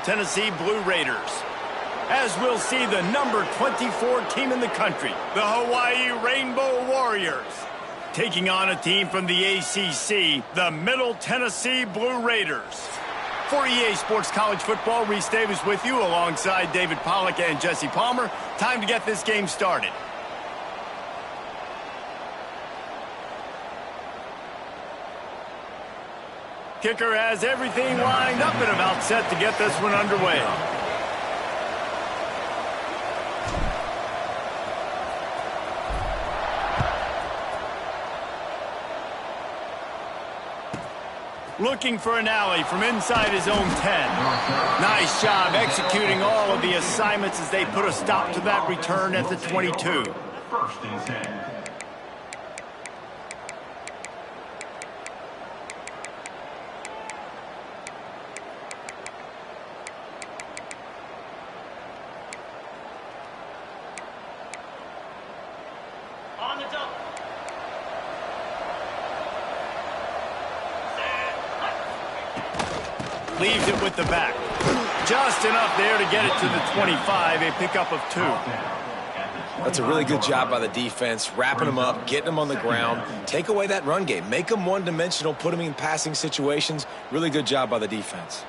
Tennessee Blue Raiders. As we'll see the number 24 team in the country, the Hawaii Rainbow Warriors, taking on a team from the ACC, the Middle Tennessee Blue Raiders. For EA Sports College Football, Reese Davis with you alongside David Pollack and Jesse Palmer. Time to get this game started. Kicker has everything lined up and about set to get this one underway. Looking for an alley from inside his own 10. Nice job executing all of the assignments as they put a stop to that return at the 22. First and 10. Leaves it with the back. Just enough there to get it to the 25, a pickup of 2. That's a really good job by the defense, wrapping them up, getting them on the ground. Take away that run game. Make them one-dimensional, put them in passing situations. Really good job by the defense.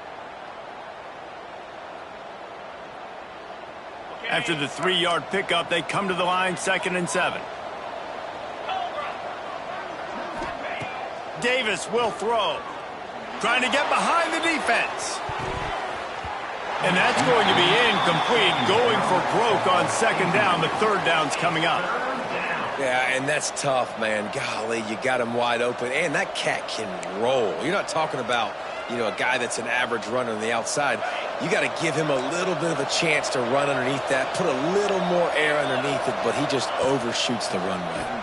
After the 3-yard pickup, they come to the line, 2nd and 7. Davis will throw. Trying to get behind the defense. And that's going to be incomplete. Going for broke on 2nd down. The 3rd down's coming up. Yeah, and that's tough, man. Golly, you got him wide open. And that cat can roll. You're not talking about, a guy that's an average runner on the outside. You got to give him a little bit of a chance to run underneath that, put a little more air underneath it, but he just overshoots the runway.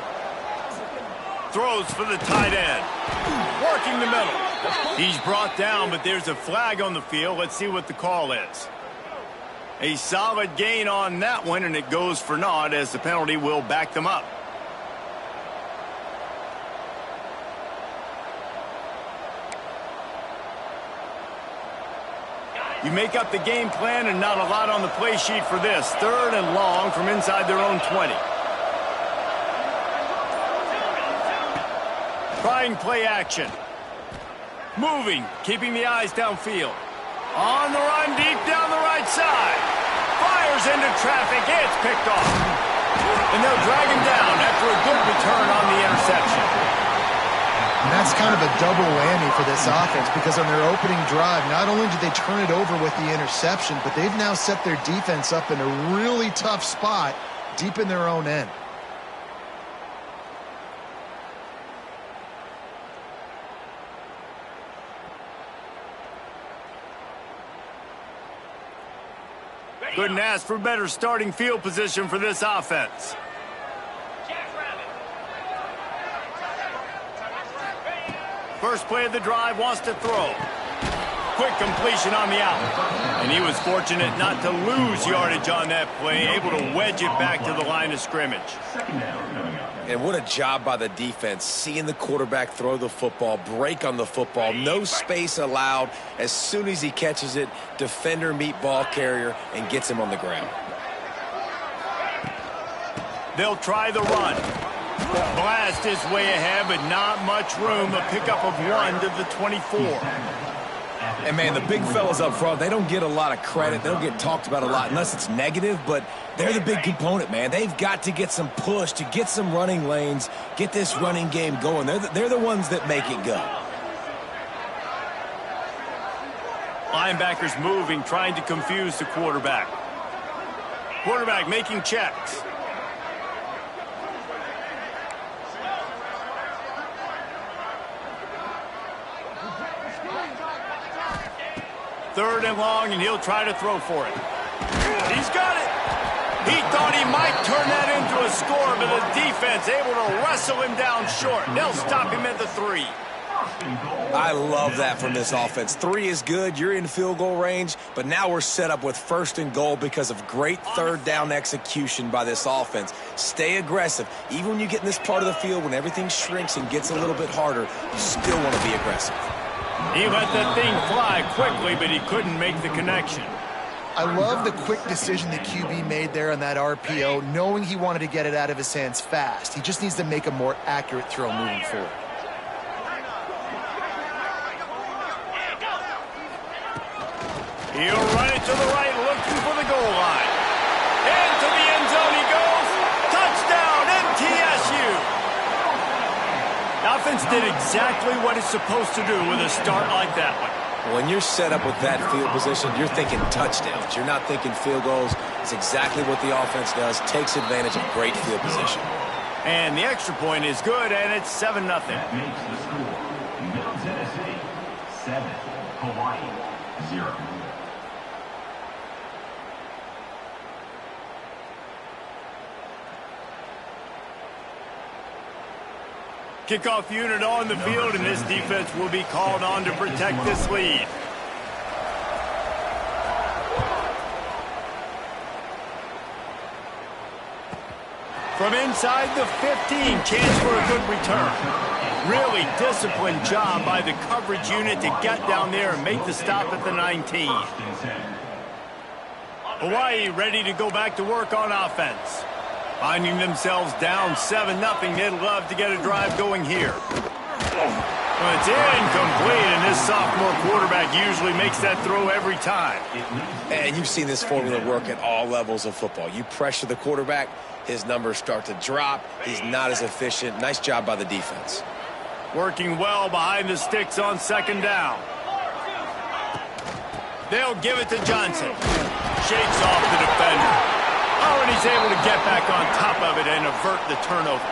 Throws for the tight end. Working the middle. He's brought down, but there's a flag on the field. Let's see what the call is. A solid gain on that one, and it goes for naught as the penalty will back them up. You make up the game plan and not a lot on the play sheet for this. 3rd and long from inside their own 20. Trying play action. Moving, keeping the eyes downfield. On the run, deep down the right side. Fires into traffic, it's picked off. And they'll drag him down after a good return on the interception. And that's kind of a double whammy for this offense because on their opening drive, not only did they turn it over with the interception, but they've now set their defense up in a really tough spot deep in their own end. Couldn't ask for better starting field position for this offense. First play of the drive, wants to throw. Quick completion on the out. And he was fortunate not to lose yardage on that play, able to wedge it back to the line of scrimmage. And what a job by the defense, seeing the quarterback throw the football, break on the football, no space allowed. As soon as he catches it, defender meet ball carrier and gets him on the ground. They'll try the run. Blast his way ahead, but not much room. A pickup of 1 to the 24. And, man, the big fellas up front, they don't get a lot of credit. They don't get talked about a lot unless it's negative, but they're the big component, man. They've got to get some push, to get some running lanes, get this running game going. They're the ones that make it go. Linebackers moving, trying to confuse the quarterback. Quarterback making checks. Third and long, and he'll try to throw for it. He's got it. He thought he might turn that into a score, but the defense able to wrestle him down short. They'll stop him at the 3. I love that from this offense. 3 is good. You're in field goal range, but now we're set up with 1st and goal because of great 3rd down execution by this offense. Stay aggressive. Even when you get in this part of the field, when everything shrinks and gets a little bit harder, you still want to be aggressive. He let that thing fly quickly, but he couldn't make the connection. I love the quick decision the QB made there on that RPO, knowing he wanted to get it out of his hands fast. He just needs to make a more accurate throw moving forward. He'll run it to the right, looking for the goal line. Into the end zone he goes. Touchdown, MTSU. The offense did exactly what it's supposed to do with a start like that one. When you're set up with that field position, you're thinking touchdowns. You're not thinking field goals. It's exactly what the offense does. Takes advantage of great field position. And the extra point is good, and it's 7-0. That makes the score Middle Tennessee 7, Hawaii 0. Kickoff unit on the field, and this defense will be called on to protect this lead. From inside the 15, chance for a good return. Really disciplined job by the coverage unit to get down there and make the stop at the 19. Hawaii ready to go back to work on offense. Finding themselves down 7-0, they'd love to get a drive going here. Well, it's incomplete, and this sophomore quarterback usually makes that throw every time. And you've seen this formula work at all levels of football. You pressure the quarterback, his numbers start to drop. He's not as efficient. Nice job by the defense. Working well behind the sticks on second down. They'll give it to Johnson. Shakes off the defender. Oh, and he's able to get back on top of it and avert the turnover.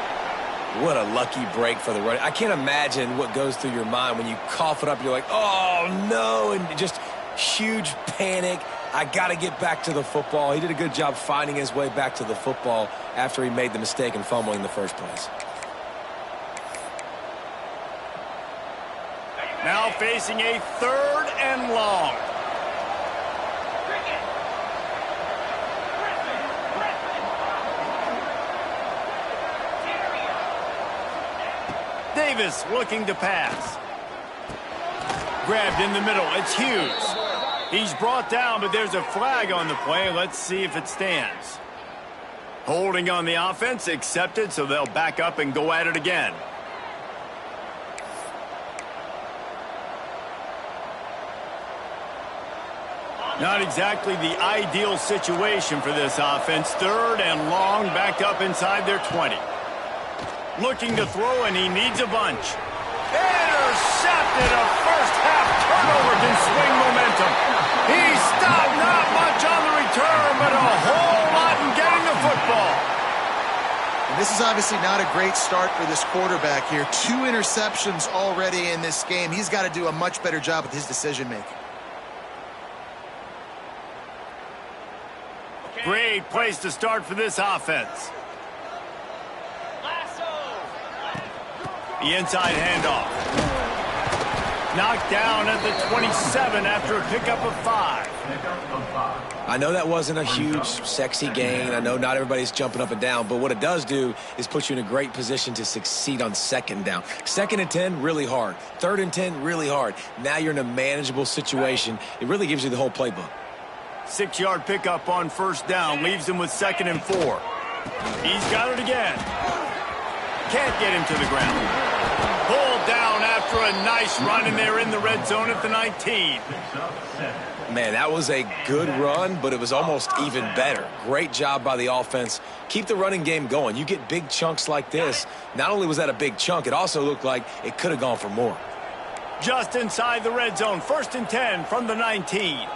What a lucky break for the running. I can't imagine what goes through your mind when you cough it up. You're like, oh, no, and just huge panic. I got to get back to the football. He did a good job finding his way back to the football after he made the mistake in fumbling in the first place. Now facing a 3rd and long. Davis looking to pass. Grabbed in the middle. It's Hughes. He's brought down, but there's a flag on the play. Let's see if it stands. Holding on the offense, accepted, so they'll back up and go at it again. Not exactly the ideal situation for this offense. 3rd and long, backed up inside their 20. Looking to throw, and he needs a bunch. Intercepted. A first-half turnover can swing momentum. He stopped, not much on the return, but a whole lot in getting the football. And this is obviously not a great start for this quarterback here. 2 interceptions already in this game. He's got to do a much better job with his decision-making. Great place to start for this offense. The inside handoff. Knocked down at the 27 after a pickup of 5. I know that wasn't a huge, sexy gain. I know not everybody's jumping up and down, but what it does do is put you in a great position to succeed on 2nd down. 2nd and 10, really hard. 3rd and 10, really hard. Now you're in a manageable situation. It really gives you the whole playbook. 6-yard pickup on 1st down. Leaves him with 2nd and 4. He's got it again. Can't get him to the ground. Pulled down after a nice run, and they're in the red zone at the 19. Man, that was a good run, but it was almost even better. Great job by the offense. Keep the running game going. You get big chunks like this. Not only was that a big chunk, it also looked like it could have gone for more. Just inside the red zone. 1st and 10 from the 19.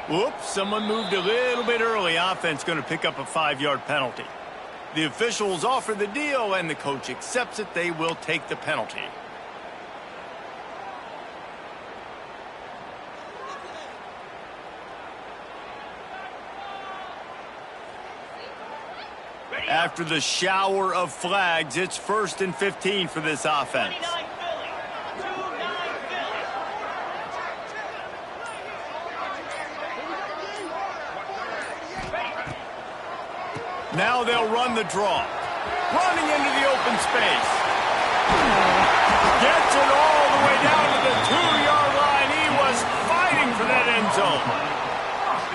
Whoops, someone moved a little bit early. Offense going to pick up a 5-yard penalty. The officials offer the deal, and the coach accepts it. They will take the penalty. After the shower of flags, it's 1st and 15 for this offense. Now they'll run the draw. running into the open space. Gets it all the way down to the 2-yard line. He was fighting for that end zone.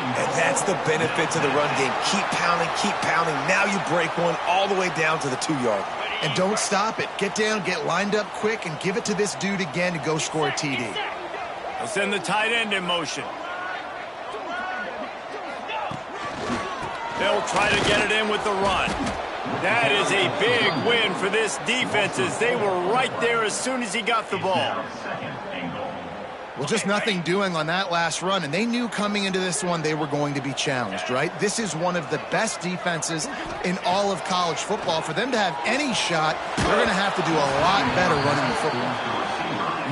And that's the benefit to the run game. Keep pounding, keep pounding. Now you break one all the way down to the 2-yard line. And don't stop it. Get down, get lined up quick, and give it to this dude again to go score a TD. They'll send the tight end in motion. They'll try to get it in with the run. That is a big win for this defense as they were right there as soon as he got the ball. Well, just nothing doing on that last run, and they knew coming into this one they were going to be challenged, right? This is one of the best defenses in all of college football. For them to have any shot, they're going to have to do a lot better running the football.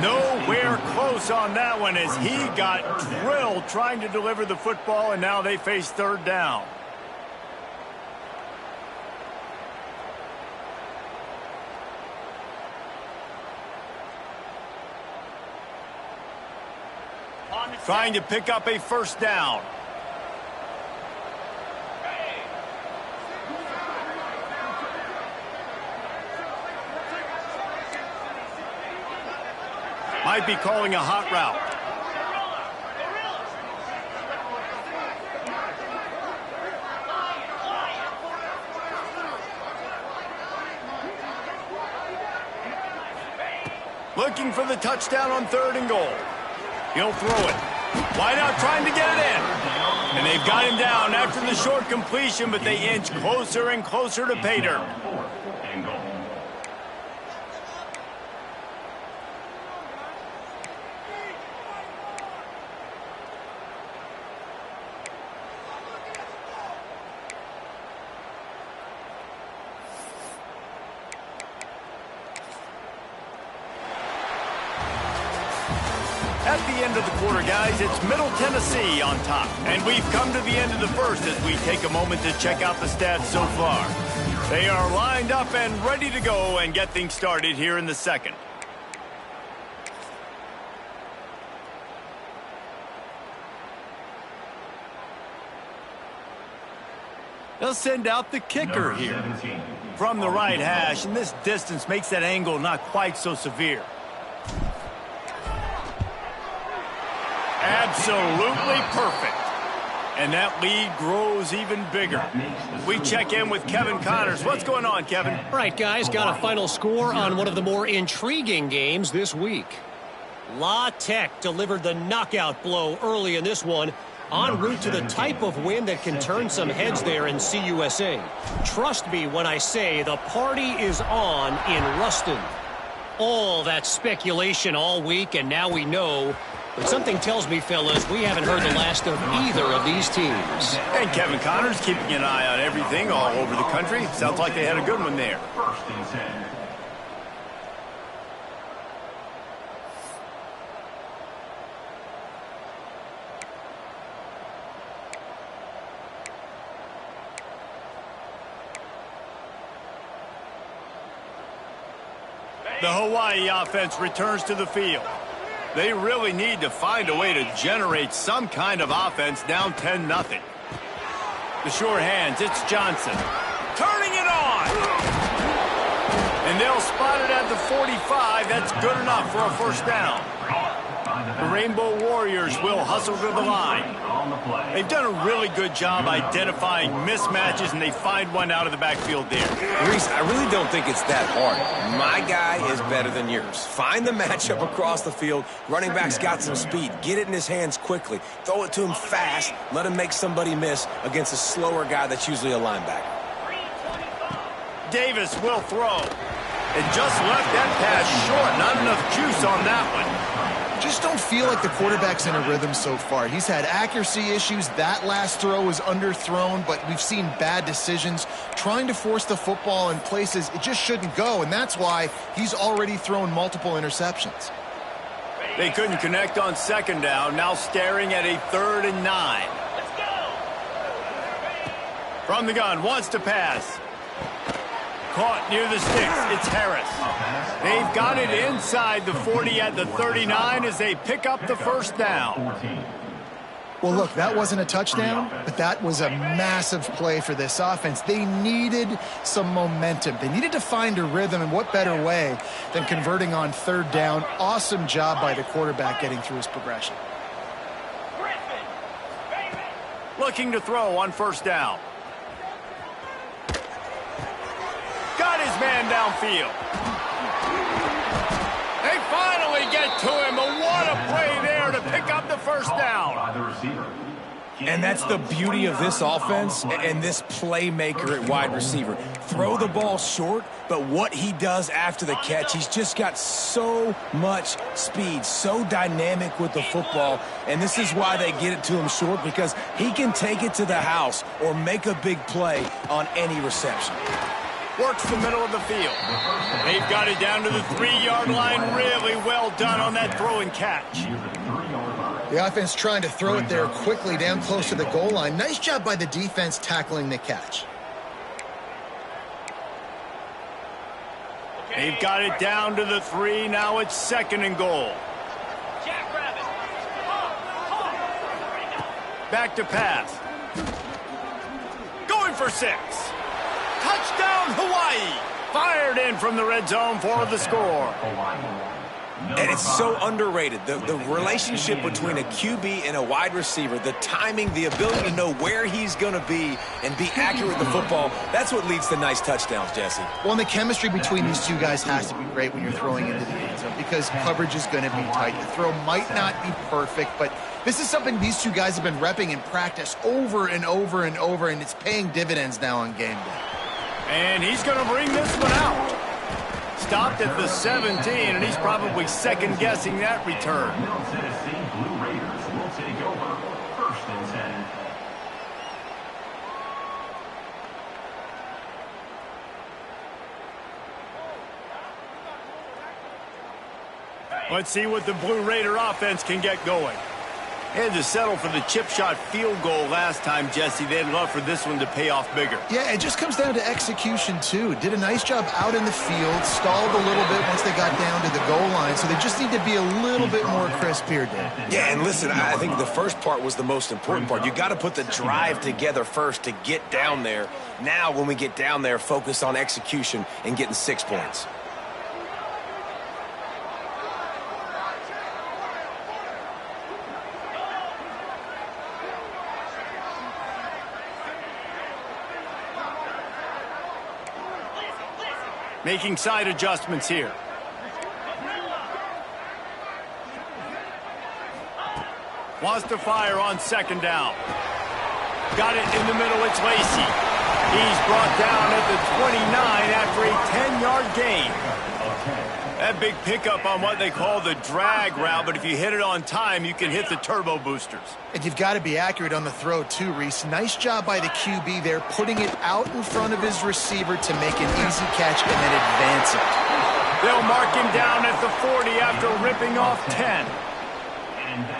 Nowhere close on that one as he got drilled trying to deliver the football, and now they face third down. Trying to pick up a first down. Might be calling a hot route. Looking for the touchdown on 3rd and goal. He'll throw it. Wide out trying to get it in. And they've got him down after the short completion, but they inch closer and closer to pay dirt. At the end of the quarter, guys, it's Middle Tennessee on top. And we've come to the end of the first as we take a moment to check out the stats so far. They are lined up and ready to go and get things started here in the second. They'll send out the kicker here from the right hash, and this distance makes that angle not quite so severe. Absolutely perfect. And that lead grows even bigger. We check in with Kevin Connors. What's going on, Kevin? All right, guys, got a final score on one of the more intriguing games this week. La Tech delivered the knockout blow early in this one, en route to the type of win that can turn some heads there in CUSA. Trust me when I say the party is on in Ruston. All that speculation all week, and now we know. But something tells me, fellas, we haven't heard the last of either of these teams. And Kevin Connors keeping an eye on everything all over the country. Sounds like they had a good one there. First and 10. The Hawaii offense returns to the field. They really need to find a way to generate some kind of offense down 10-0. The sure hands, it's Johnson. Turning it on! And they'll spot it at the 45. That's good enough for a first down. The Rainbow Warriors will hustle to the line. They've done a really good job identifying mismatches, and they find one out of the backfield there. Reese, I really don't think it's that hard. My guy is better than yours. Find the matchup across the field. Running back's got some speed. Get it in his hands quickly. Throw it to him fast. Let him make somebody miss against a slower guy that's usually a linebacker. Davis will throw. It just left that pass short. Not enough juice on that one. Just don't feel like the quarterback's in a rhythm so far. He's had accuracy issues. That last throw was underthrown, but we've seen bad decisions trying to force the football in places it just shouldn't go, and that's why he's already thrown multiple interceptions. They couldn't connect on second down, now staring at a 3rd and 9. Let's go! From the gun, wants to pass. Caught near the sticks. It's Harris. They've got it inside the 40 at the 39 as they pick up the first down. Well, look, that wasn't a touchdown, but that was a massive play for this offense. They needed some momentum. They needed to find a rhythm, and what better way than converting on third down. Awesome job by the quarterback getting through his progression. Looking to throw on first down. Got his man downfield. They finally get to him, but what a play there to pick up the first down. And that's the beauty of this offense and this playmaker at wide receiver. Throw the ball short, but what he does after the catch, he's just got so much speed, so dynamic with the football. And this is why they get it to him short, because he can take it to the house or make a big play on any reception. Works the middle of the field. They've got it down to the 3-yard line. Really well done on that throw and catch. The offense trying to throw it there quickly down close to the goal line. Nice job by the defense tackling the catch. They've got it down to the 3. Now it's 2nd and goal. Back to pass. Going for 6. Touchdown, Hawaii. Fired in from the red zone for the score. And it's so underrated. The relationship between a QB and a wide receiver, the timing, the ability to know where he's going to be and be accurate with the football, that's what leads to nice touchdowns, Jesse. Well, and the chemistry between these two guys has to be great when you're throwing into the end zone, because coverage is going to be tight. The throw might not be perfect, but this is something these two guys have been repping in practice over and over and over, and it's paying dividends now on game day. And he's going to bring this one out. Stopped at the 17, and he's probably second-guessing that return. Middle Tennessee Blue Raiders will take over 1st and 10. Let's see what the Blue Raider offense can get going. Had to settle for the chip shot field goal last time, Jesse. They'd love for this one to pay off bigger. Yeah, it just comes down to execution, too. Did a nice job out in the field, stalled a little bit once they got down to the goal line, so they just need to be a little bit more crisp here, Dave. Yeah, and listen, I think the first part was the most important part. You got to put the drive together first to get down there. Now, when we get down there, focus on execution and getting 6 points. Making side adjustments here. Wants to fire on 2nd down. Got it in the middle. It's Lacy. He's brought down at the 29 after a 10-yard gain. That big pickup on what they call the drag route, but if you hit it on time, you can hit the turbo boosters. And you've got to be accurate on the throw, too, Reese. Nice job by the QB there, putting it out in front of his receiver to make an easy catch and then advance it. They'll mark him down at the 40 after ripping off 10.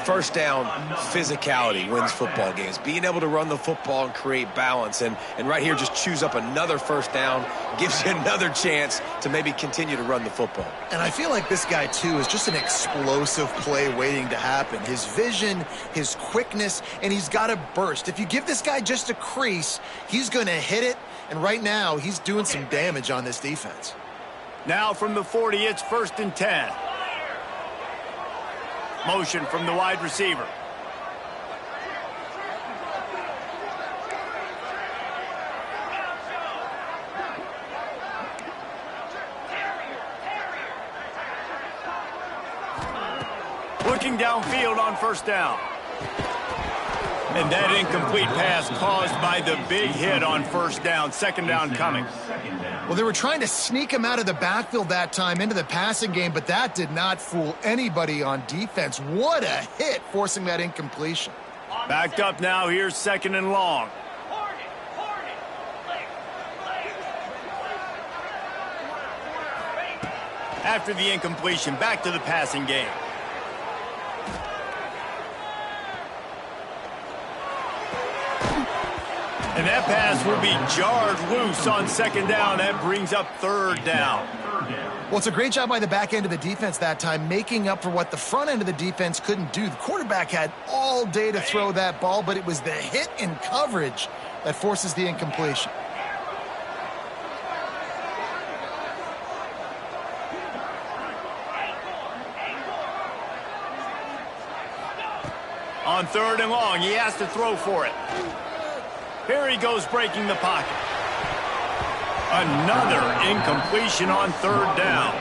First down, physicality wins football games. Being able to run the football and create balance. And right here, just choose up another first down, gives you another chance to maybe continue to run the football. And I feel like this guy, too, is just an explosive play waiting to happen. His vision, his quickness, and he's got a burst. If you give this guy just a crease, he's going to hit it. And right now, he's doing some damage on this defense. Now from the 40, it's 1st and 10. Motion from the wide receiver. Looking downfield on 1st down. And that incomplete pass caused by the big hit on 1st down. 2nd down coming. Well, they were trying to sneak him out of the backfield that time into the passing game, but that did not fool anybody on defense. What a hit, forcing that incompletion. Backed up now. Here's 2nd and long. After the incompletion, back to the passing game. And that pass will be jarred loose on 2nd down. That brings up 3rd down. Well, it's a great job by the back end of the defense that time, making up for what the front end of the defense couldn't do. The quarterback had all day to throw that ball, but it was the hit in coverage that forces the incompletion. On 3rd and long, he has to throw for it. Here he goes breaking the pocket. Another incompletion on 3rd down.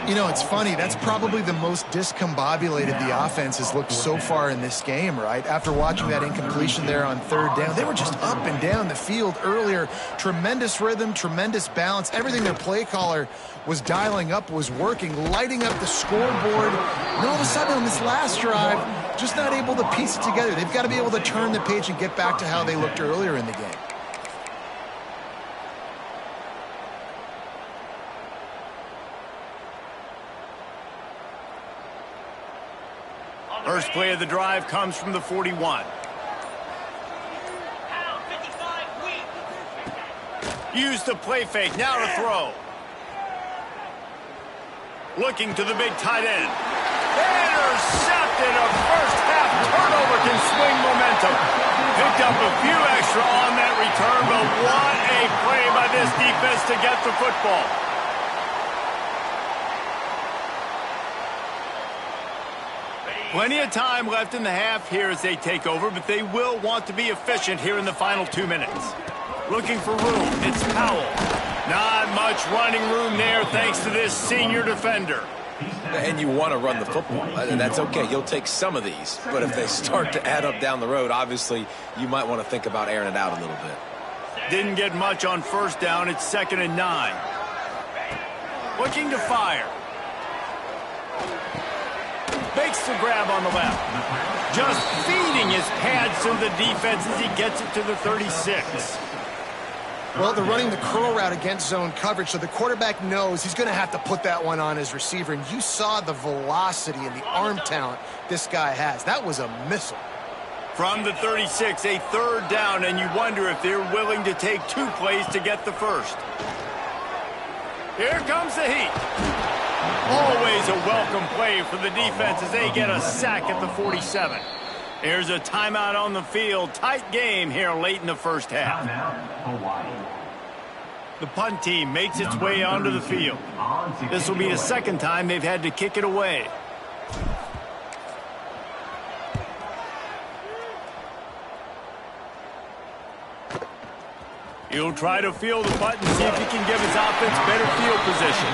You know, it's funny. That's probably the most discombobulated the offense has looked so far in this game, right? After watching that incompletion there on 3rd down, they were just up and down the field earlier. Tremendous rhythm, tremendous balance. Everything their play caller was dialing up was working, lighting up the scoreboard. And all of a sudden on this last drive, just not able to piece it together. They've got to be able to turn the page and get back to how they looked earlier in the game. First play of the drive comes from the 41. Use the play fake, now to throw. Looking to the big tight end. Intercepted, a first half turnover can swing momentum. Picked up a few extra on that return, but what a play by this defense to get the football. Plenty of time left in the half here as they take over, but they will want to be efficient here in the final 2 minutes. Looking for room, it's Powell. Not much running room there thanks to this senior defender. And you want to run the football. That's okay. You'll take some of these. But if they start to add up down the road, obviously you might want to think about airing it out a little bit. Didn't get much on 1st down. It's 2nd and 9. Looking to fire. Makes the grab on the left. Just feeding his pads to the defense as he gets it to the 36. Well, they're running the curl route against zone coverage, so the quarterback knows he's going to have to put that one on his receiver. And you saw the velocity and the arm talent this guy has. That was a missile. From the 36, a 3rd down, and you wonder if they're willing to take 2 plays to get the first. Here comes the heat. Always a welcome play for the defense as they get a sack at the 47. There's a timeout on the field. Tight game here late in the first half. The punt team makes its way onto the field. This will be the 2nd time they've had to kick it away. He'll try to field the punt and see if he can give his offense better field position.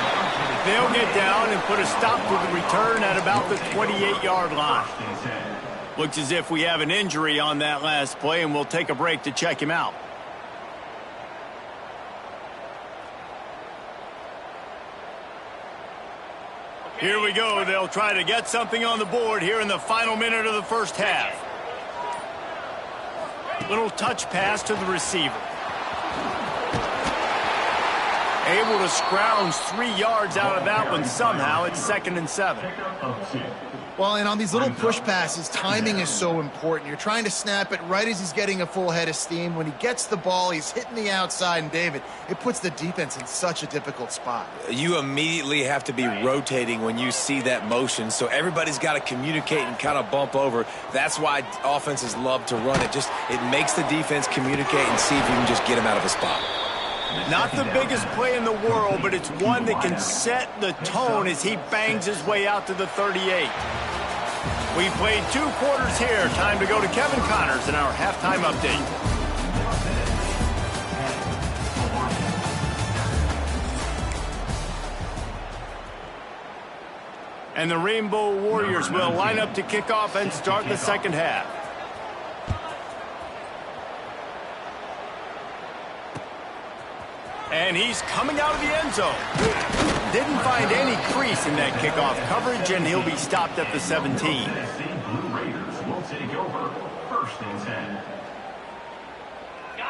They'll get down and put a stop to the return at about the 28-yard line. Looks as if we have an injury on that last play, and we'll take a break to check him out. Here we go. They'll try to get something on the board here in the final minute of the first half. Little touch pass to the receiver. Able to scrounge 3 yards out of that one somehow. It's 2nd and 7. Well, and on these little push passes, timing is so important. You're trying to snap it right as he's getting a full head of steam. When he gets the ball, he's hitting the outside, and David, it puts the defense in such a difficult spot. You immediately have to be rotating when you see that motion, so everybody's got to communicate and kind of bump over. That's why offenses love to run it. It makes the defense communicate and see if you can just get him out of a spot. Not the biggest play in the world, but it's one that can set the tone as he bangs his way out to the 38. We played 2 quarters here. Time to go to Kevin Connors in our halftime update. And the Rainbow Warriors will line up to kick off and start the second half. And he's coming out of the end zone. Didn't find any crease in that kickoff coverage, and he'll be stopped at the 17.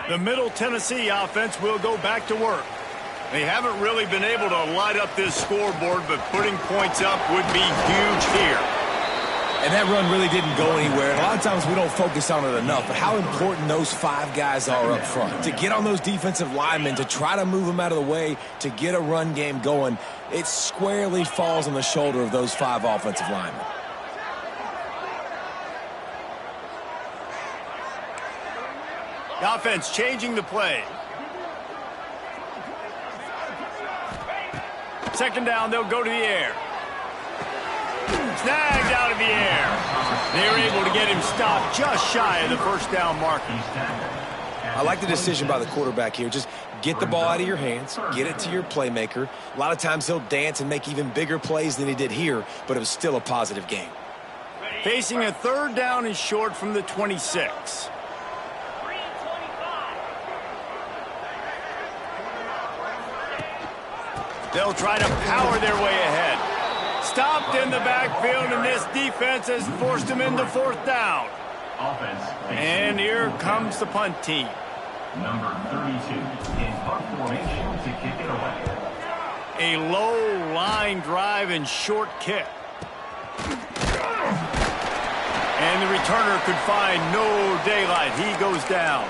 The Middle Tennessee offense will go back to work. They haven't really been able to light up this scoreboard, but putting points up would be huge here. And that run really didn't go anywhere. And a lot of times we don't focus on it enough, but how important those 5 guys are up front. To get on those defensive linemen, to try to move them out of the way, to get a run game going, it squarely falls on the shoulder of those 5 offensive linemen. The offense changing the play. Second down, they'll go to the air. Snagged out of the air. They're able to get him stopped just shy of the first down marker. I like the decision by the quarterback here. Just get the ball out of your hands, get it to your playmaker. A lot of times he'll dance and make even bigger plays than he did here, but it was still a positive game. Facing a third down and short from the 26. They'll try to power their way ahead. Stopped in the backfield, and this defense has forced them into fourth down. And here comes the punt team. Number 32 in punt formation to kick it away. A low line drive and short kick. And the returner could find no daylight. He goes down.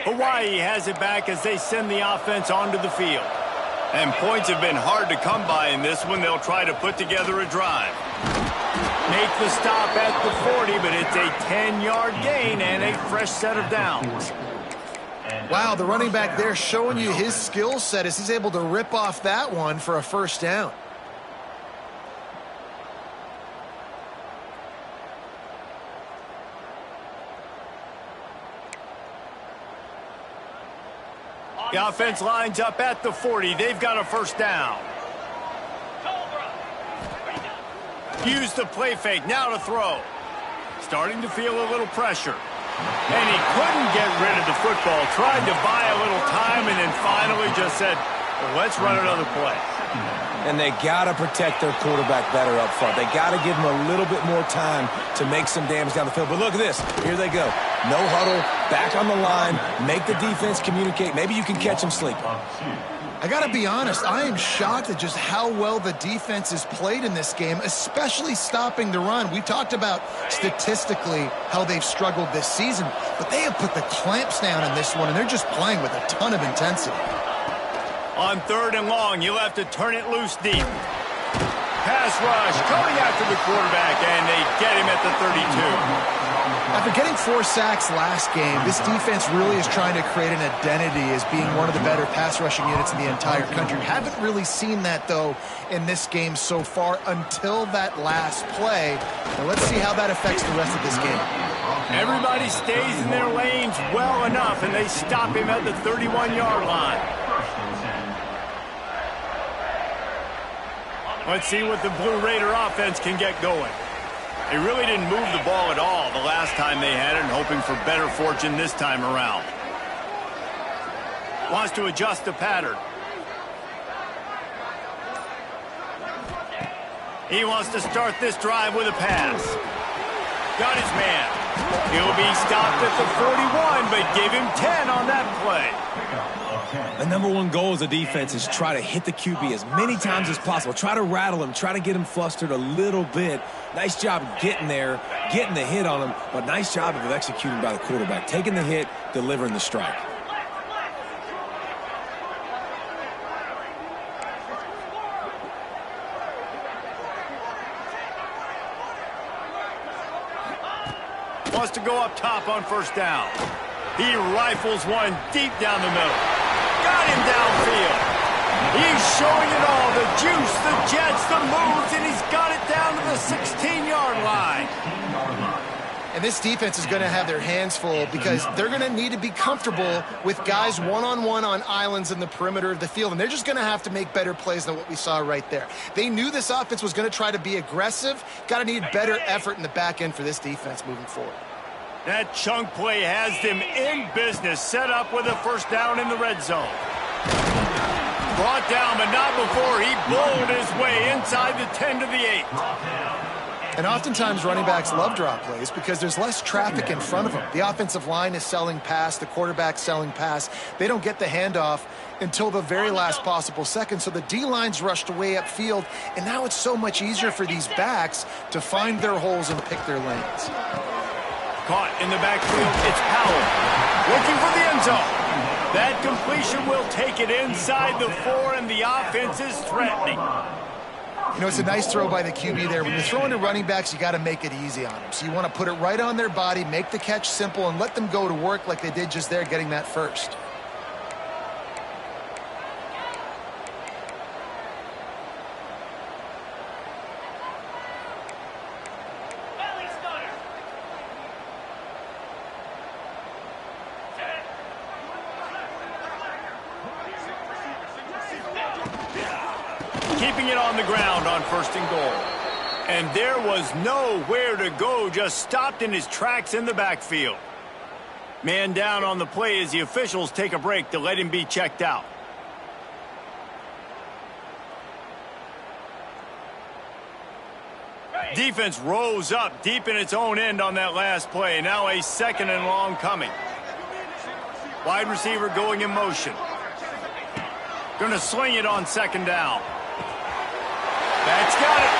Hawaii has it back as they send the offense onto the field. And points have been hard to come by in this one. They'll try to put together a drive. Make the stop at the 40, but it's a 10-yard gain and a fresh set of downs. Wow, the running back there showing you his skill set as he's able to rip off that one for a first down. The offense lines up at the 40. They've got a first down. Use the play fake. Now to throw. Starting to feel a little pressure. And he couldn't get rid of the football. Tried to buy a little time and then finally just said, well, let's run another play. And they got to protect their quarterback better up front. They got to give him a little bit more time to make some damage down the field. But look at this. Here they go. No huddle, back on the line, make the defense communicate. Maybe you can catch them sleeping. I got to be honest, I am shocked at just how well the defense has played in this game, especially stopping the run. We talked about statistically how they've struggled this season, but they have put the clamps down in this one, and they're just playing with a ton of intensity. On third and long, you'll have to turn it loose deep. Pass rush coming after the quarterback, and they get him at the 32. After getting 4 sacks last game, this defense really is trying to create an identity as being one of the better pass rushing units in the entire country. Haven't really seen that, though, in this game so far until that last play. Now let's see how that affects the rest of this game. Everybody stays in their lanes well enough, and they stop him at the 31-yard line. Let's see what the Blue Raider offense can get going. They really didn't move the ball at all the last time they had it, and hoping for better fortune this time around. Wants to adjust the pattern. He wants to start this drive with a pass. Got his man. He'll be stopped at the 41, but give him 10 on that play. The number one goal as a defense is try to hit the QB as many times as possible. Try to rattle him. Try to get him flustered a little bit. Nice job getting there, getting the hit on him, but nice job of executing by the quarterback. Taking the hit, delivering the strike. Wants to go up top on first down. He rifles one deep down the middle. Got him downfield. He's showing it all. The juice, the jets, the moves, and he's got it down to the 16-yard line. And this defense is going to have their hands full because they're going to need to be comfortable with guys one-on-one on islands in the perimeter of the field. And they're just going to have to make better plays than what we saw right there. They knew this offense was going to try to be aggressive. Got to need better effort in the back end for this defense moving forward. That chunk play has them in business, set up with a first down in the red zone. Brought down, but not before he bowled his way inside the 10 to the 8. And oftentimes running backs love drop plays because there's less traffic in front of them. The offensive line is selling pass, the quarterback's selling pass. They don't get the handoff until the very last possible second. So the D-line's rushed way upfield, and now it's so much easier for these backs to find their holes and pick their lanes. Caught in the backfield, it's Powell. Looking for the end zone. That completion will take it inside the 4, and the offense is threatening. You know, it's a nice throw by the QB there. When you're throwing to running backs, you got to make it easy on them. So you want to put it right on their body, make the catch simple, and let them go to work like they did just there, getting that first. Keeping it on the ground on 1st and goal. And there was nowhere to go, just stopped in his tracks in the backfield. Man down on the play as the officials take a break to let him be checked out. Defense rose up deep in its own end on that last play. Now a 2nd and long coming. Wide receiver going in motion. Gonna sling it on 2nd down. That's got it.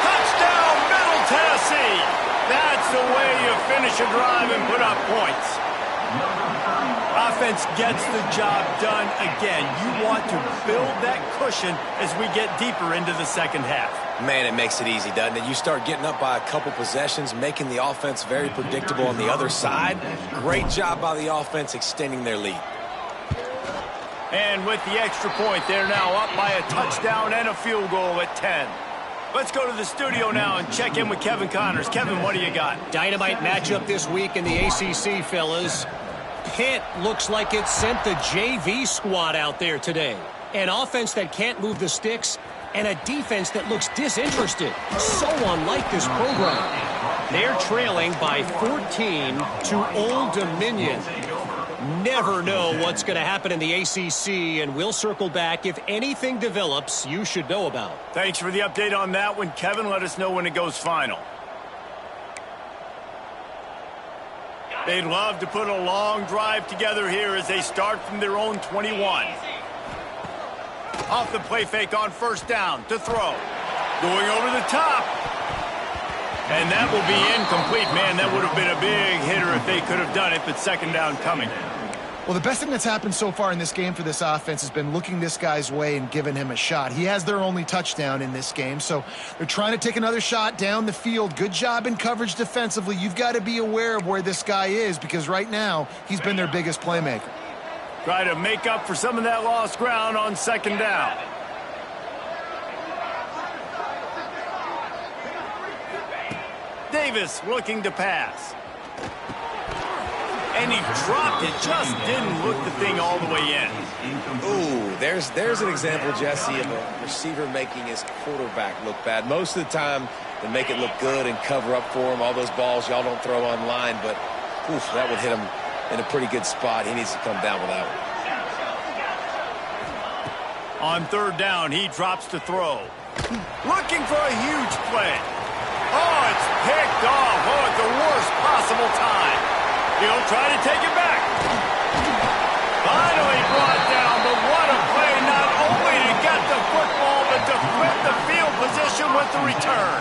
Touchdown, Middle Tennessee. That's the way you finish a drive and put up points. Offense gets the job done again. You want to build that cushion as we get deeper into the 2nd half. Man, it makes it easy, doesn't it? You start getting up by a couple possessions, making the offense very predictable on the other side. Great job by the offense extending their lead. And with the extra point, they're now up by a touchdown and a field goal at 10. Let's go to the studio now and check in with Kevin Connors. Kevin, what do you got? Dynamite matchup this week in the ACC, fellas. Pitt looks like it sent the JV squad out there today. An offense that can't move the sticks and a defense that looks disinterested. So unlike this program. They're trailing by 14 to Old Dominion. Never know what's going to happen in the ACC, and we'll circle back if anything develops you should know about. Thanks for the update on that one, Kevin. Let us know when it goes final. They'd love to put a long drive together here as they start from their own 21. Off the play fake on 1st down to throw. Going over the top. And that will be incomplete. Man, that would have been a big hitter if they could have done it, but 2nd down coming. Well, the best thing that's happened so far in this game for this offense has been looking this guy's way and giving him a shot. He has their only touchdown in this game, so they're trying to take another shot down the field. Good job in coverage defensively. You've got to be aware of where this guy is because right now he's been their biggest playmaker. Try to make up for some of that lost ground on 2nd down. Davis looking to pass. And he dropped it. Just didn't look the thing all the way in. Ooh, there's an example, Jesse, of a receiver making his quarterback look bad. Most of the time, they make it look good and cover up for him. All those balls y'all don't throw online, but oof, that would hit him in a pretty good spot. He needs to come down with that On one. 3rd down, he drops to throw. Looking for a huge play. Oh, it's picked off. Oh, at the worst possible time. He'll try to take it back. Finally brought down, but what a play. Not only to get the football, but to flip the field position with the return.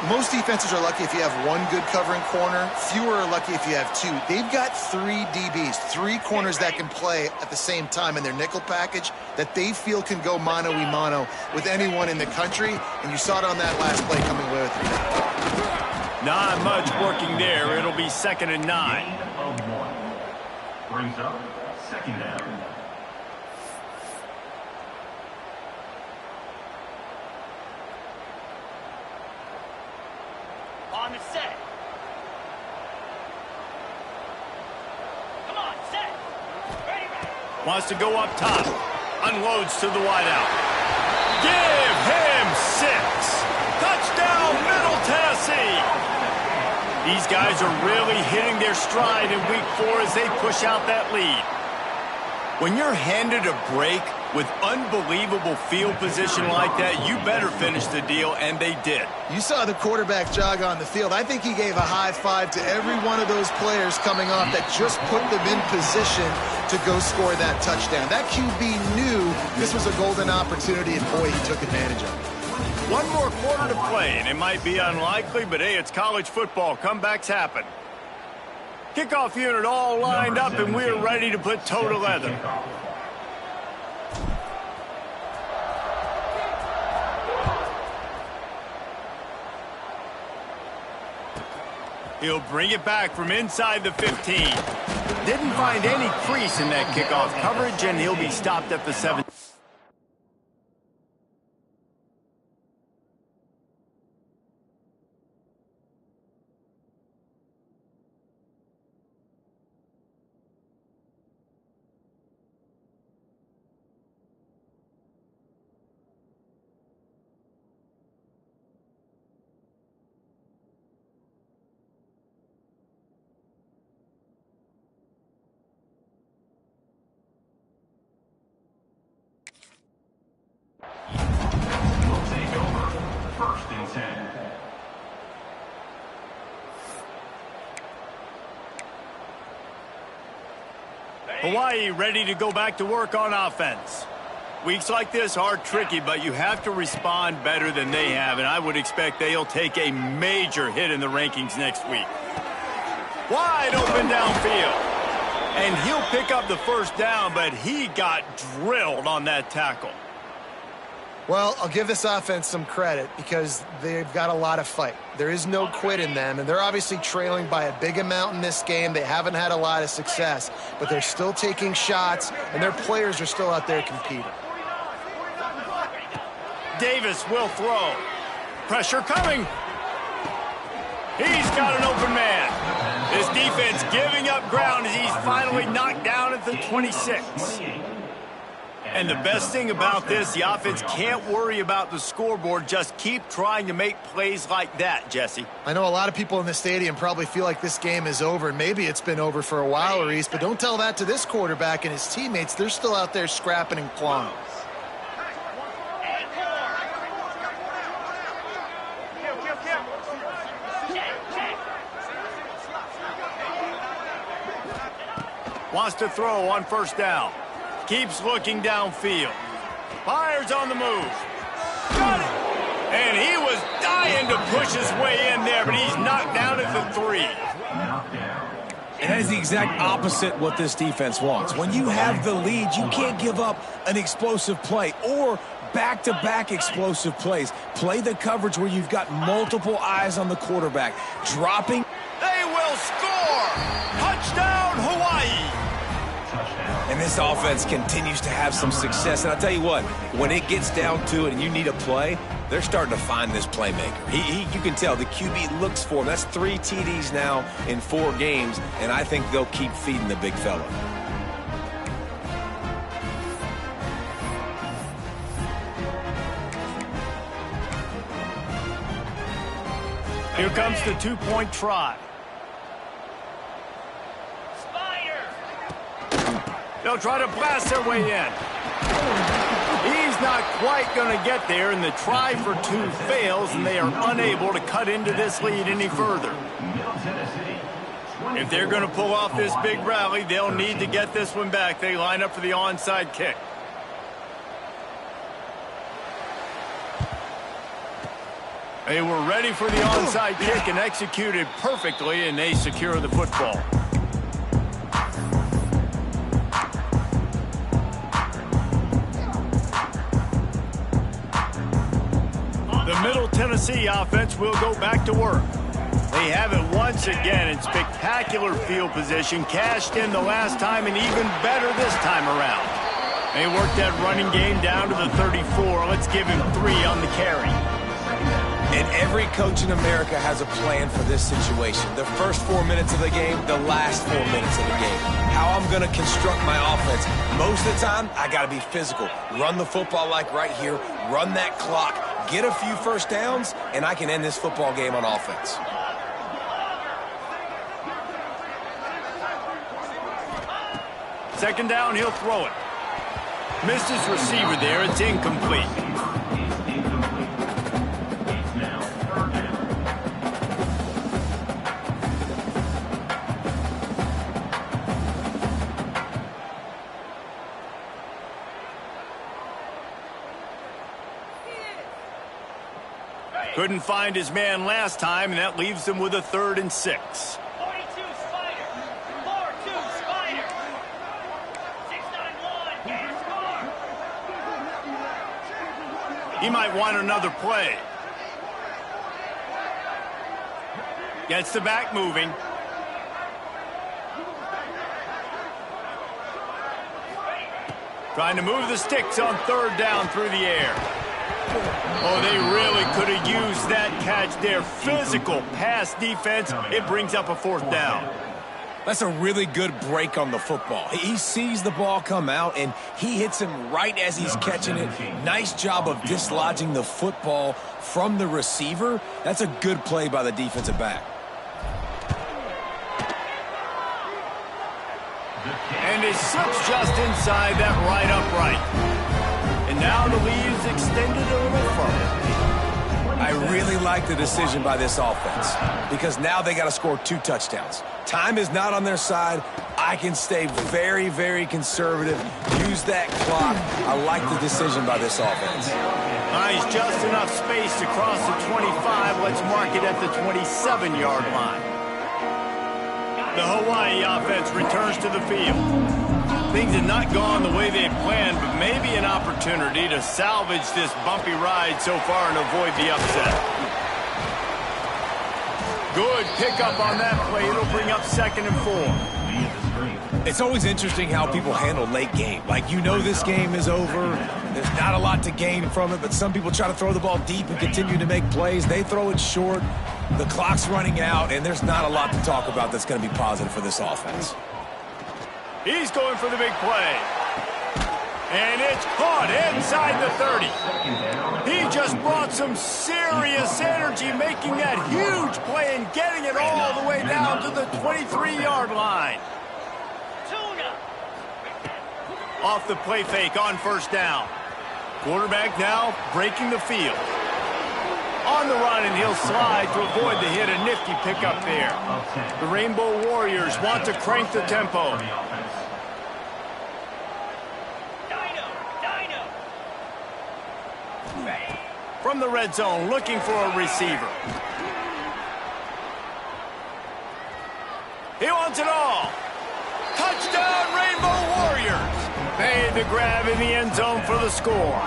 Most defenses are lucky if you have one good covering corner. Fewer are lucky if you have 2. They've got 3 DBs, 3 corners that can play at the same time in their nickel package that they feel can go mano-a-mano with anyone in the country, and you saw it on that last play coming away with it. Not much working there. It'll be 2nd and 9. Brings up 2nd down. On the set. Come on, set. Ready, ready. Wants to go up top. Unloads to the wideout. Give him 6. Touchdown, Middle Tennessee. These guys are really hitting their stride in week 4 as they push out that lead. When you're handed a break, With unbelievable field position like that, you better finish the deal, and they did. You saw the quarterback jog on the field. I think he gave a high five to every one of those players coming off that just put them in position to go score that touchdown. That QB knew this was a golden opportunity, and boy, he took advantage of it. One more quarter to play, and it might be unlikely, but hey, it's college football. Comebacks happen. Kickoff unit all lined up, and we're ready to put toe to leather. He'll bring it back from inside the 15. Didn't find any crease in that kickoff coverage, and he'll be stopped at the 7. First and 10. Hawaii ready to go back to work on offense. Weeks like this are tricky, but you have to respond better than they have, and I would expect they'll take a major hit in the rankings next week. Wide open downfield. And he'll pick up the first down, but he got drilled on that tackle. Well, I'll give this offense some credit because they've got a lot of fight. There is no quit in them, and they're obviously trailing by a big amount in this game. They haven't had a lot of success, but they're still taking shots, and their players are still out there competing. Davis will throw. Pressure coming. He's got an open man. This defense giving up ground as he's finally knocked down at the 26. And the best thing about this, the offense can't worry about the scoreboard. Just keep trying to make plays like that, Jesse. I know a lot of people in the stadium probably feel like this game is over, and maybe it's been over for a while, Reese, but don't tell that to this quarterback and his teammates. They're still out there scrapping and clawing. Wants to throw on first down. Keeps looking downfield. Fires on the move. Got it! And he was dying to push his way in there, but he's knocked down at the 3. And that is the exact opposite what this defense wants. When you have the lead, you can't give up an explosive play or back-to-back explosive plays. Play the coverage where you've got multiple eyes on the quarterback. Dropping. They will score! Touchdown, Hawaii! And this offense continues to have some success. And I'll tell you what, when it gets down to it and you need a play, they're starting to find this playmaker. You can tell the QB looks for him. That's 3 TDs now in 4 games, and I think they'll keep feeding the big fella. Here comes the 2-point try. They'll try to blast their way in. He's not quite going to get there, and the try for 2 fails, and they are unable to cut into this lead any further. If they're going to pull off this big rally, they'll need to get this one back. They line up for the onside kick. They were ready for the onside kick and executed perfectly, and they secure the football. The Middle Tennessee offense will go back to work. They have it once again in spectacular field position, cashed in the last time and even better this time around. They worked that running game down to the 34. Let's give him 3 on the carry. And every coach in America has a plan for this situation. The first 4 minutes of the game, the last 4 minutes of the game. How I'm going to construct my offense. Most of the time, I got to be physical. Run the football like right here. Run that clock. Get a few first downs, and I can end this football game on offense. Second down, he'll throw it. Missed his receiver there. It's incomplete. It's now third down. Couldn't find his man last time, and that leaves him with a 3rd and 6. 42 Spider. 4-2 Spider. 6-9-1. Game score. He might want another play. Gets the back moving. Trying to move the sticks on 3rd down through the air. Oh, they really could have used that catch there. Physical pass defense. It brings up a 4th down. That's a really good break on the football. He sees the ball come out, and he hits him right as he's catching it. Nice job of dislodging the football from the receiver. That's a good play by the defensive back. And it slips just inside that right upright. And now the lead is extended a little further. I really like the decision by this offense because now they got to score 2 touchdowns. Time is not on their side. I can stay very, very conservative. Use that clock. I like the decision by this offense. Nice, just enough space to cross the 25. Let's mark it at the 27-yard line. The Hawaii offense returns to the field. Things have not gone the way they had planned, but maybe an opportunity to salvage this bumpy ride so far and avoid the upset. Good pickup on that play. It'll bring up 2nd and 4. It's always interesting how people handle late game. Like, you know this game is over. There's not a lot to gain from it, but some people try to throw the ball deep and continue to make plays. They throw it short. The clock's running out, and there's not a lot to talk about that's going to be positive for this offense. He's going for the big play. And it's caught inside the 30. He just brought some serious energy, making that huge play and getting it all the way down to the 23-yard line. Tuna. Off the play fake on 1st down. Quarterback now breaking the field. On the run, and he'll slide to avoid the hit. A nifty pickup there. The Rainbow Warriors want to crank the tempo. From the red zone, looking for a receiver. He wants it all. Touchdown, Rainbow Warriors. Made the grab in the end zone for the score.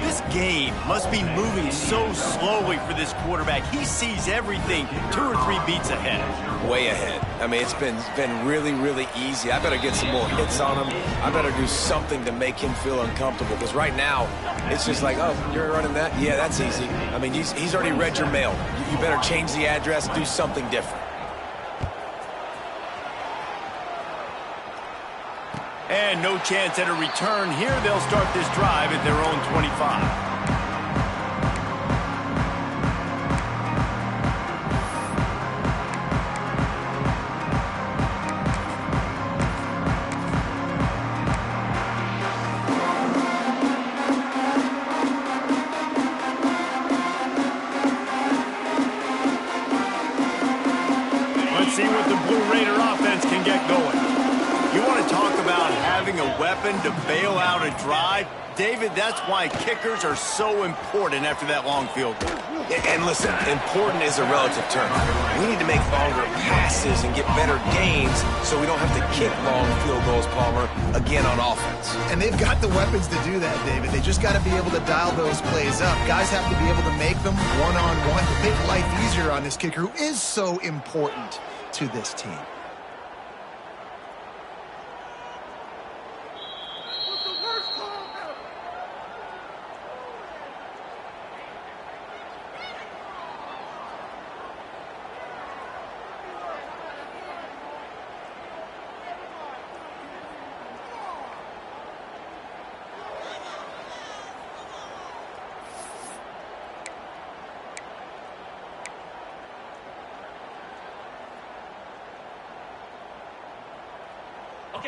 This game must be moving so slowly for this quarterback. He sees everything 2 or 3 beats ahead. Way ahead. I mean, it's been really, really easy. I better get some more hits on him. I better do something to make him feel uncomfortable. Because right now, it's just like, oh, you're running that? Yeah, that's easy. I mean, he's already read your mail. You better change the address, do something different. And no chance at a return here. They'll start this drive at their own 25. Let's see what the Blue Raider offense can get going. You want to talk about having a weapon to bail out a drive? David, that's why kickers are so important after that long field goal. And listen, important is a relative term. We need to make longer passes and get better gains so we don't have to kick long field goals, Palmer, again on offense. And they've got the weapons to do that, David. They just got to be able to dial those plays up. Guys have to be able to make them one-on-one to make life easier on this kicker who is so important to this team.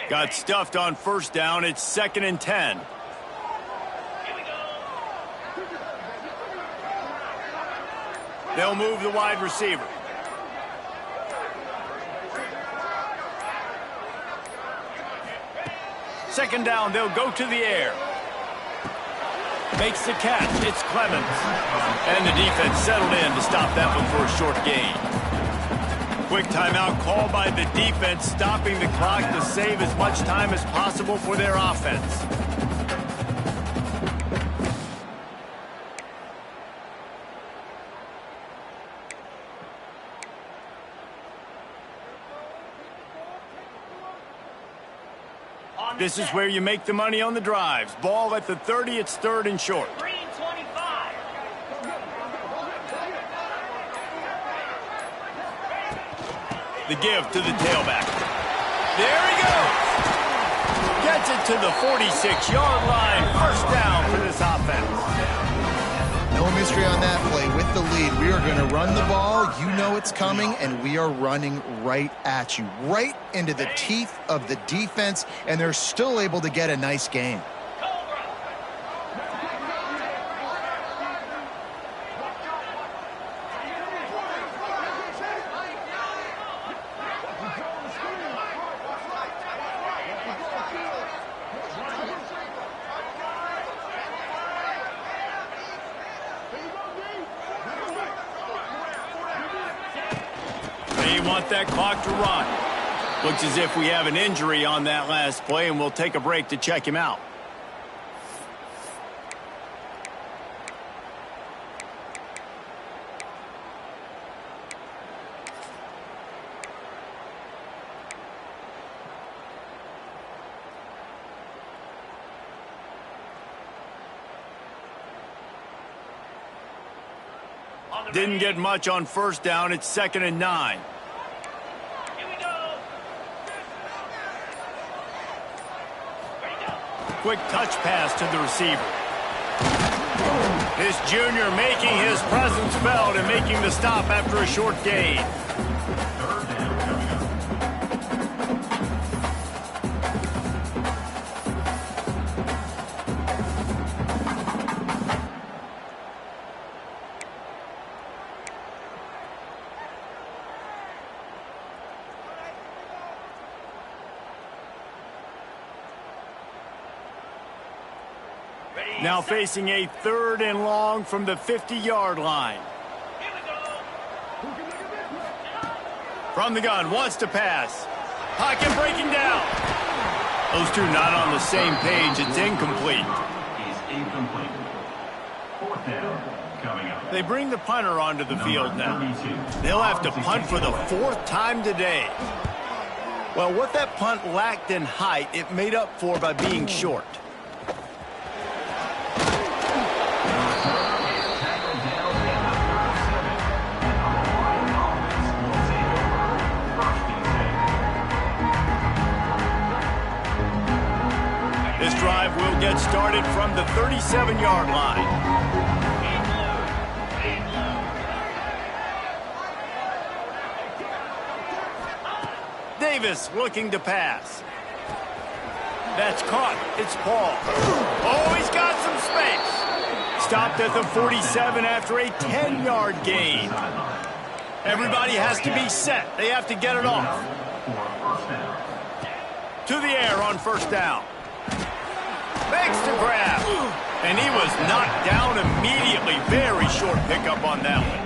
Got stuffed on first down. It's 2nd and 10. Here we go. They'll move the wide receiver. Second down, they'll go to the air. Makes the catch. It's Clemens. And the defense settled in to stop that one for a short gain. Quick timeout called by the defense, stopping the clock to save as much time as possible for their offense. This is where you make the money on the drives. Ball at the 30, it's 3rd and short. Green 25. The give to the tailback. There he goes. Gets it to the 46-yard line. First down for this offense. No mystery on that play. With the lead, we are going to run the ball. You know it's coming, and we are running right at you, right into the teeth of the defense, and they're still able to get a nice gain. They want that clock to run. Looks as if we have an injury on that last play, and we'll take a break to check him out. Didn't get much on first down. It's 2nd and 9. Here we go. Quick touch pass to the receiver. This junior making his presence felt and making the stop after a short gain. Now facing a 3rd and long from the 50-yard line. Here we go. From the gun, wants to pass. Pocket breaking down. Those two not on the same page. It's incomplete. Is incomplete. 4th down coming up. They bring the punter onto the field now. They'll have to punt for the 4th time today. Well, what that punt lacked in height, it made up for by being short. This drive will get started from the 37-yard line. Davis looking to pass. That's caught. It's Paul. Oh, he's got some space. Stopped at the 47 after a 10-yard gain. Everybody has to be set. They have to get it off. To the air on first down. Makes the grab. And he was knocked down immediately. Very short pickup on that one.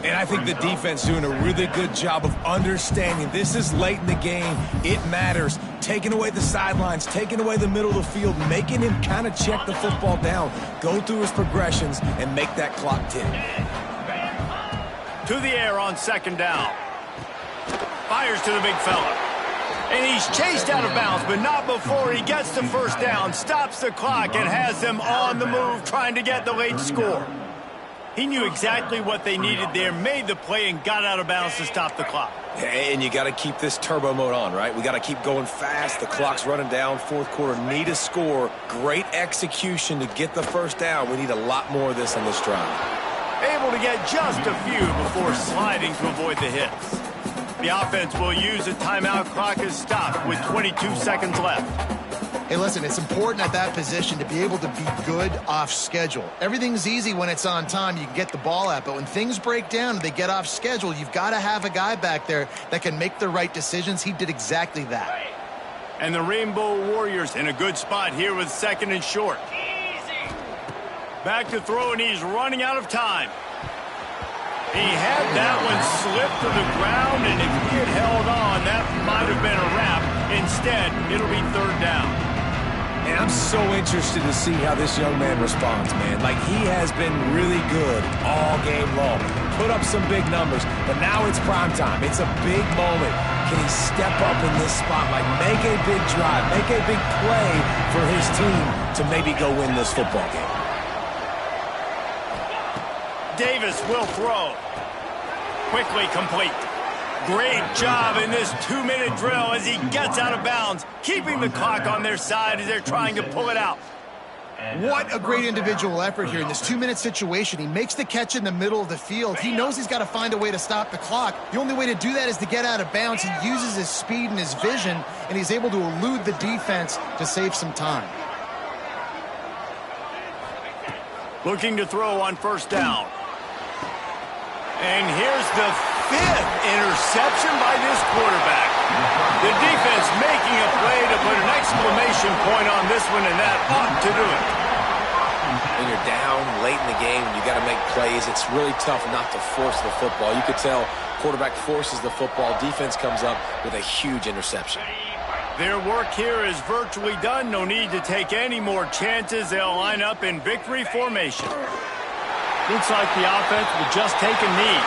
And I think the defense doing a really good job of understanding this is late in the game. It matters. Taking away the sidelines, taking away the middle of the field, making him kind of check the football down, go through his progressions, and make that clock tick. To the air on second down. Fires to the big fella. And he's chased out of bounds, but not before he gets the first down, stops the clock, and has them on the move trying to get the late score. He knew exactly what they needed there, made the play, and got out of bounds to stop the clock. And you got to keep this turbo mode on, right? We got to keep going fast. The clock's running down. 4th quarter, need a score. Great execution to get the first down. We need a lot more of this on this drive. Able to get just a few before sliding to avoid the hits. The offense will use the timeout clock as stopped with 22 seconds left. Hey, listen, it's important at that position to be able to be good off schedule. Everything's easy when it's on time. You can get the ball out, but when things break down and they get off schedule, you've got to have a guy back there that can make the right decisions. He did exactly that. And the Rainbow Warriors in a good spot here with second and short. Easy. Back to throw, and he's running out of time. He had that one slip to the ground, and if he had held on, that might have been a wrap. Instead, it'll be third down. And I'm so interested to see how this young man responds, man. Like, he has been really good all game long. Put up some big numbers, but now it's prime time. It's a big moment. Can he step up in this spotlight, make a big drive, make a big play for his team to maybe go win this football game? Davis will throw. Quickly complete. Great job in this 2-minute drill as he gets out of bounds, keeping the clock on their side as they're trying to pull it out. What a great individual effort here in this 2-minute situation. He makes the catch in the middle of the field. He knows he's got to find a way to stop the clock. The only way to do that is to get out of bounds. He uses his speed and his vision, and he's able to elude the defense to save some time. Looking to throw on first down. And here's the 5th interception by this quarterback. The defense making a play to put an exclamation point on this one, and that ought to do it. When you're down late in the game and you got to make plays, it's really tough not to force the football. You could tell quarterback forces the football. Defense comes up with a huge interception. Their work here is virtually done. No need to take any more chances. They'll line up in victory formation. Looks like the offense will just take a knee.